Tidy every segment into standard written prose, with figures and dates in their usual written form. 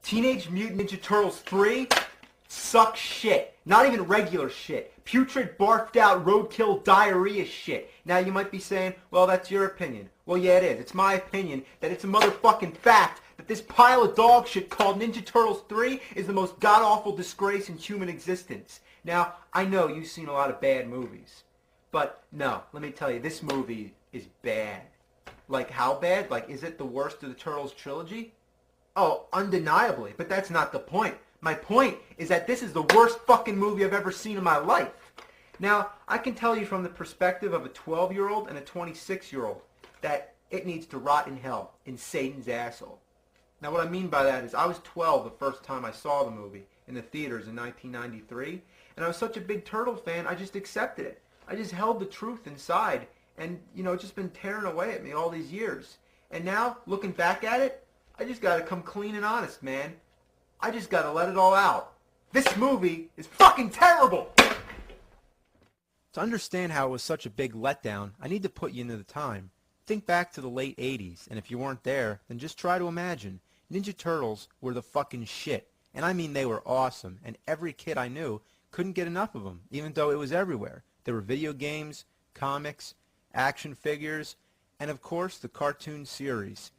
Teenage Mutant Ninja Turtles 3 sucks shit. Not even regular shit. Putrid, barfed out, roadkill, diarrhea shit. Now you might be saying, well, that's your opinion. Well, yeah, it is. It's my opinion that it's a motherfucking fact that this pile of dog shit called Ninja Turtles 3 is the most god-awful disgrace in human existence. Now, I know you've seen a lot of bad movies. But, no, let me tell you, this movie is bad. Like, how bad? Like, is it the worst of the Turtles trilogy? Oh, undeniably, but that's not the point. My point is that this is the worst fucking movie I've ever seen in my life. Now, I can tell you from the perspective of a 12-year-old and a 26-year-old that it needs to rot in hell, in Satan's asshole. Now, what I mean by that is I was 12 the first time I saw the movie in the theaters in 1993, and I was such a big Turtle fan, I just accepted it. I just held the truth inside, and, you know, it's just been tearing away at me all these years. And now, looking back at it, I just gotta come clean and honest, man. I just gotta let it all out. This movie is fucking terrible! To understand how it was such a big letdown, I need to put you into the time. Think back to the late 80s, and if you weren't there, then just try to imagine. Ninja Turtles were the fucking shit. And I mean they were awesome, and every kid I knew couldn't get enough of them, even though it was everywhere. There were video games, comics, action figures, and of course the cartoon series.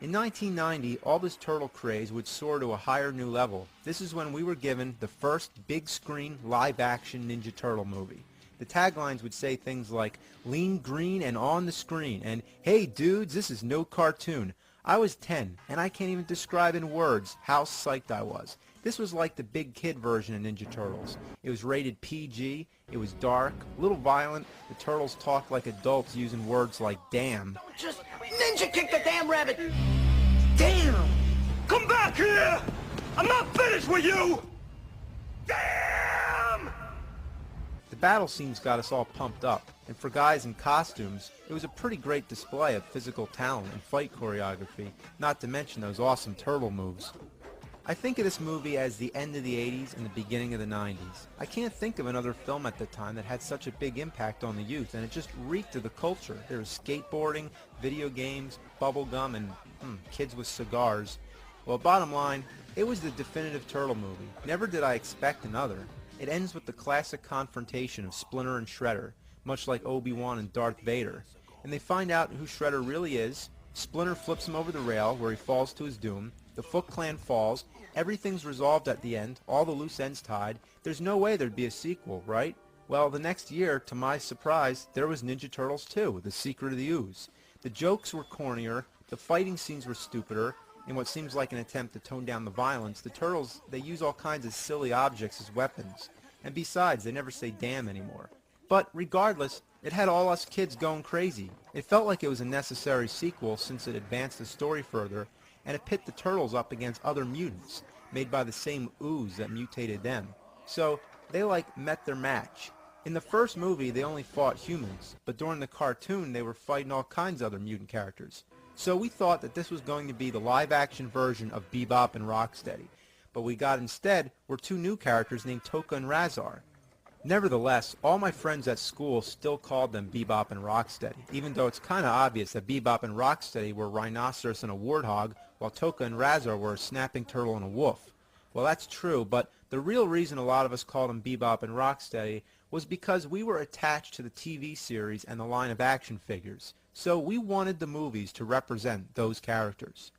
In 1990, all this turtle craze would soar to a higher new level. This is when we were given the first big-screen, live-action Ninja Turtle movie. The taglines would say things like, "Lean green and on the screen," and "Hey dudes, this is no cartoon." I was 10, and I can't even describe in words how psyched I was. This was like the big kid version of Ninja Turtles. It was rated PG, it was dark, a little violent, the turtles talked like adults using words like damn. Don't just ninja kick the damn rabbit! Damn! Come back here! I'm not finished with you! Damn! The battle scenes got us all pumped up, and for guys in costumes, it was a pretty great display of physical talent and fight choreography, not to mention those awesome turtle moves. I think of this movie as the end of the 80s and the beginning of the 90s. I can't think of another film at the time that had such a big impact on the youth, and it just reeked of the culture. There was skateboarding, video games, bubblegum, and kids with cigars. Well, bottom line, it was the definitive Turtle movie. Never did I expect another. It ends with the classic confrontation of Splinter and Shredder, much like Obi-Wan and Darth Vader. And they find out who Shredder really is. Splinter flips him over the rail, where he falls to his doom. The Foot Clan falls. Everything's resolved at the end, all the loose ends tied. There's no way there'd be a sequel, right? Well, the next year, to my surprise, there was Ninja Turtles 2, The Secret of the Ooze. The jokes were cornier, the fighting scenes were stupider. In what seems like an attempt to tone down the violence, the Turtles, they use all kinds of silly objects as weapons. And besides, they never say damn anymore. But regardless, it had all us kids going crazy. It felt like it was a necessary sequel since it advanced the story further, and it pit the Turtles up against other mutants, made by the same ooze that mutated them. So, they met their match. In the first movie, they only fought humans, but during the cartoon, they were fighting all kinds of other mutant characters. So we thought that this was going to be the live-action version of Bebop and Rocksteady. But we got instead were two new characters named Tokka and Razar. Nevertheless, all my friends at school still called them Bebop and Rocksteady, even though it's kind of obvious that Bebop and Rocksteady were a rhinoceros and a warthog, while Tokka and Razar were a snapping turtle and a wolf. Well, that's true, but the real reason a lot of us called them Bebop and Rocksteady was because we were attached to the TV series and the line of action figures. So we wanted the movies to represent those characters.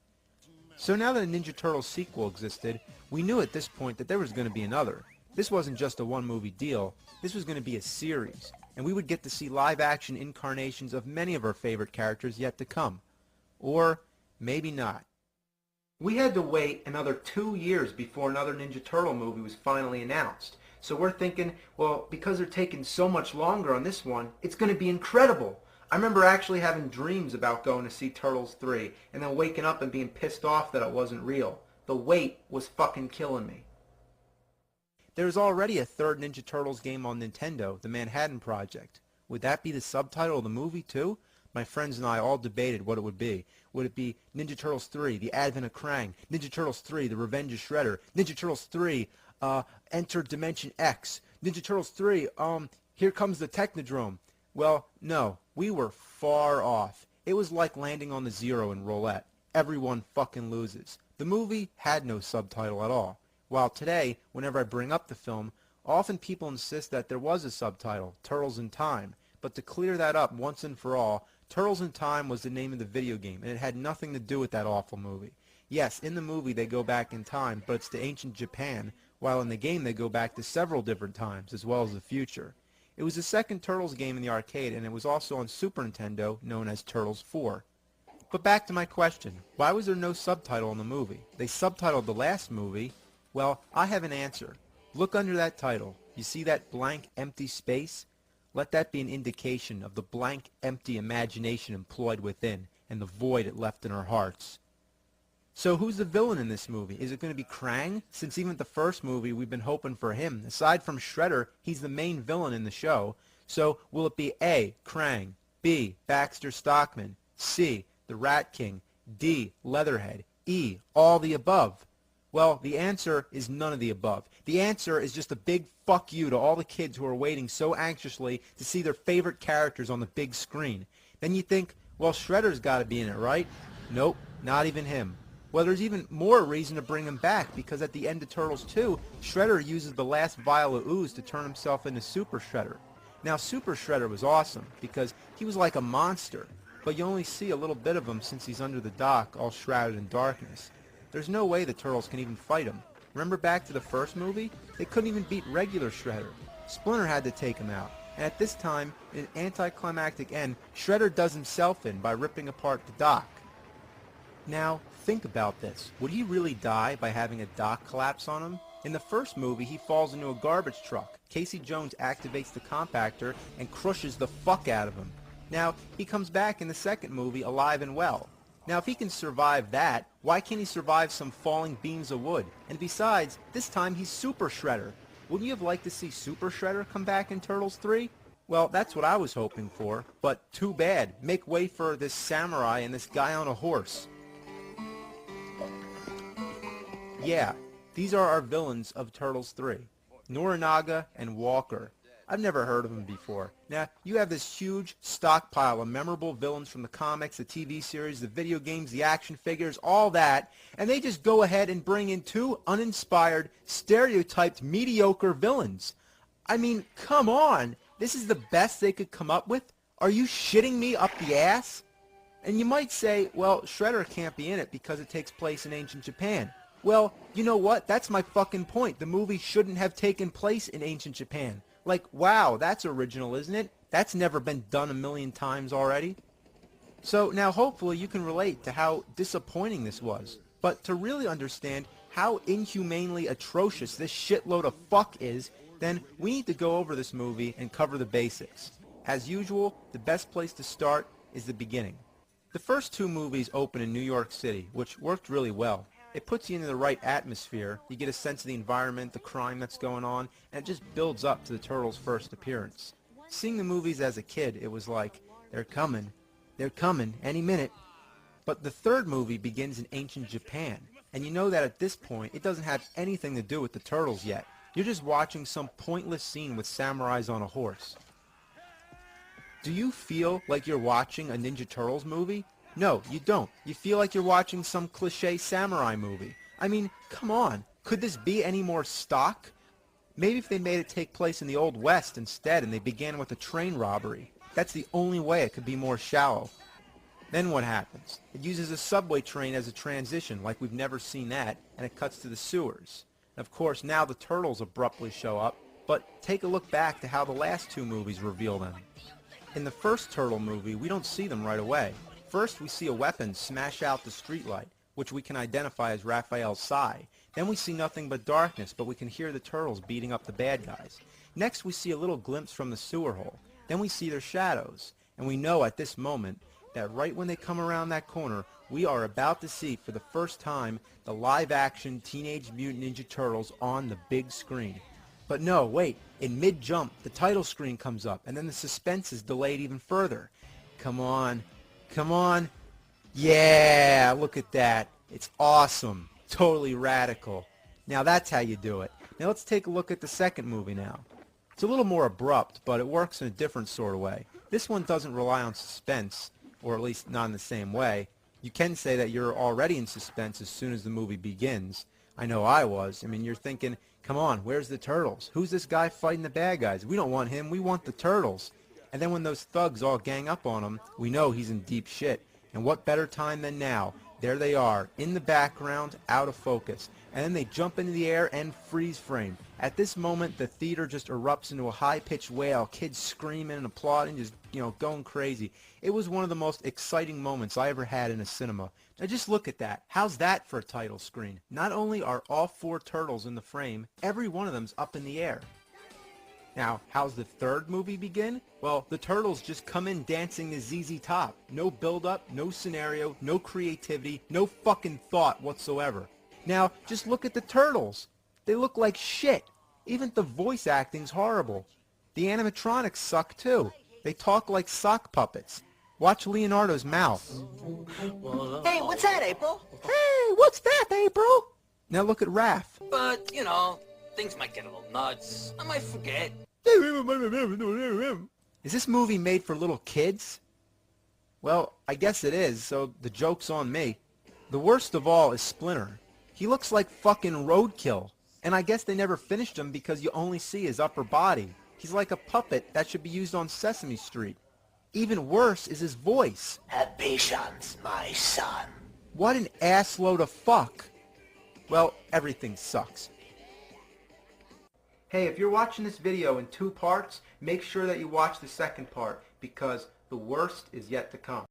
So now that a Ninja Turtles sequel existed, we knew at this point that there was going to be another. This wasn't just a one-movie deal, this was going to be a series, and we would get to see live-action incarnations of many of our favorite characters yet to come. Or maybe not. We had to wait another 2 years before another Ninja Turtle movie was finally announced. So we're thinking, well, because they're taking so much longer on this one, it's going to be incredible. I remember actually having dreams about going to see Turtles 3, and then waking up and being pissed off that it wasn't real. The wait was fucking killing me. There's already a third Ninja Turtles game on Nintendo, The Manhattan Project. Would that be the subtitle of the movie too? My friends and I all debated what it would be. Would it be Ninja Turtles 3, The Advent of Krang, Ninja Turtles 3, The Revenge of Shredder, Ninja Turtles 3, Enter Dimension X, Ninja Turtles 3, Here Comes the Technodrome? Well, no, we were far off. It was like landing on the zero in roulette. everyone fucking loses. The movie had no subtitle at all. While today, whenever I bring up the film, often people insist that there was a subtitle, Turtles in Time. But to clear that up once and for all, Turtles in Time was the name of the video game, and it had nothing to do with that awful movie. Yes, in the movie they go back in time, but it's to ancient Japan, while in the game they go back to several different times, as well as the future. It was the second Turtles game in the arcade, and it was also on Super Nintendo, known as Turtles 4. But back to my question, why was there no subtitle in the movie? They subtitled the last movie. Well, I have an answer. Look under that title. You see that blank, empty space? Let that be an indication of the blank, empty imagination employed within, and the void it left in our hearts. So who's the villain in this movie? Is it going to be Krang? Since even the first movie we've been hoping for him. Aside from Shredder, he's the main villain in the show. So will it be A, Krang, B, Baxter Stockman, C, the Rat King, D, Leatherhead, E, all the above? Well, the answer is none of the above. The answer is just a big fuck you to all the kids who are waiting so anxiously to see their favorite characters on the big screen. Then you think, well, Shredder's got to be in it, right? Nope, not even him. Well, there's even more reason to bring him back, because at the end of Turtles 2, Shredder uses the last vial of ooze to turn himself into Super Shredder. Now, Super Shredder was awesome, because he was like a monster, but you only see a little bit of him since he's under the dock, all shrouded in darkness. There's no way the Turtles can even fight him. Remember back to the first movie? They couldn't even beat regular Shredder. Splinter had to take him out. And at this time, in an anticlimactic end, Shredder does himself in by ripping apart the dock. Now, think about this. Would he really die by having a dock collapse on him? In the first movie, he falls into a garbage truck. Casey Jones activates the compactor and crushes the fuck out of him. Now, he comes back in the second movie alive and well. Now, if he can survive that, why can't he survive some falling beams of wood? And besides, this time he's Super Shredder. Wouldn't you have liked to see Super Shredder come back in Turtles 3? Well, that's what I was hoping for, but too bad. Make way for this samurai and this guy on a horse. Yeah, these are our villains of Turtles 3. Norinaga and Walker. I've never heard of them before. Now, you have this huge stockpile of memorable villains from the comics, the TV series, the video games, the action figures, all that, and they just go ahead and bring in two uninspired, stereotyped, mediocre villains. I mean, come on! This is the best they could come up with? Are you shitting me up the ass? And you might say, well, Shredder can't be in it because it takes place in ancient Japan. Well, you know what? That's my fucking point. The movie shouldn't have taken place in ancient Japan. Like, wow, that's original, isn't it? That's never been done a million times already. So now hopefully you can relate to how disappointing this was. But to really understand how inhumanely atrocious this shitload of fuck is, then we need to go over this movie and cover the basics. As usual, the best place to start is the beginning. The first two movies open in New York City, which worked really well. It puts you into the right atmosphere, you get a sense of the environment, the crime that's going on, and it just builds up to the Turtles' first appearance. Seeing the movies as a kid, it was like, they're coming, any minute. But the third movie begins in ancient Japan, and you know that at this point, it doesn't have anything to do with the Turtles yet. You're just watching some pointless scene with samurais on a horse. Do you feel like you're watching a Ninja Turtles movie? No, you don't. You feel like you're watching some cliché samurai movie. I mean, come on. Could this be any more stock? Maybe if they made it take place in the Old West instead and they began with a train robbery. That's the only way it could be more shallow. Then what happens? It uses a subway train as a transition, like we've never seen that, and it cuts to the sewers. And of course, now the Turtles abruptly show up, but take a look back to how the last two movies reveal them. In the first Turtle movie, we don't see them right away. First, we see a weapon smash out the streetlight, which we can identify as Raphael's sai. Then we see nothing but darkness, but we can hear the Turtles beating up the bad guys. Next, we see a little glimpse from the sewer hole. Then we see their shadows. And we know at this moment that right when they come around that corner, we are about to see for the first time the live-action Teenage Mutant Ninja Turtles on the big screen. But no, wait. In mid-jump, the title screen comes up, and then the suspense is delayed even further. Come on. Come on. Yeah, look at that. It's awesome. Totally radical. Now that's how you do it. Now let's take a look at the second movie now. It's a little more abrupt, but it works in a different sort of way. This one doesn't rely on suspense, or at least not in the same way. You can say that you're already in suspense as soon as the movie begins. I know I was. I mean, you're thinking, come on, where's the turtles? Who's this guy fighting the bad guys? We don't want him, we want the turtles. And then when those thugs all gang up on him, we know he's in deep shit. And what better time than now? There they are, in the background, out of focus. And then they jump into the air and freeze frame. At this moment, the theater just erupts into a high-pitched wail, kids screaming and applauding, just, going crazy. It was one of the most exciting moments I ever had in a cinema. Now just look at that. How's that for a title screen? Not only are all 4 turtles in the frame, every one of them's up in the air. Now, how's the third movie begin? Well, the turtles just come in dancing to ZZ Top. No build-up, no scenario, no creativity, no fucking thought whatsoever. Now, just look at the turtles. They look like shit. Even the voice acting's horrible. The animatronics suck too. They talk like sock puppets. Watch Leonardo's mouth. Hey, what's that, April? Hey, what's that, April? Now look at Raph. But, things might get a little nuts. I might forget. Is this movie made for little kids? Well, I guess it is, so the joke's on me. The worst of all is Splinter. He looks like fucking roadkill. And I guess they never finished him because you only see his upper body. He's like a puppet that should be used on Sesame Street. Even worse is his voice. Have patience, my son. What an assload of fuck. Well, everything sucks. Hey, if you're watching this video in 2 parts, make sure that you watch the second part, because the worst is yet to come.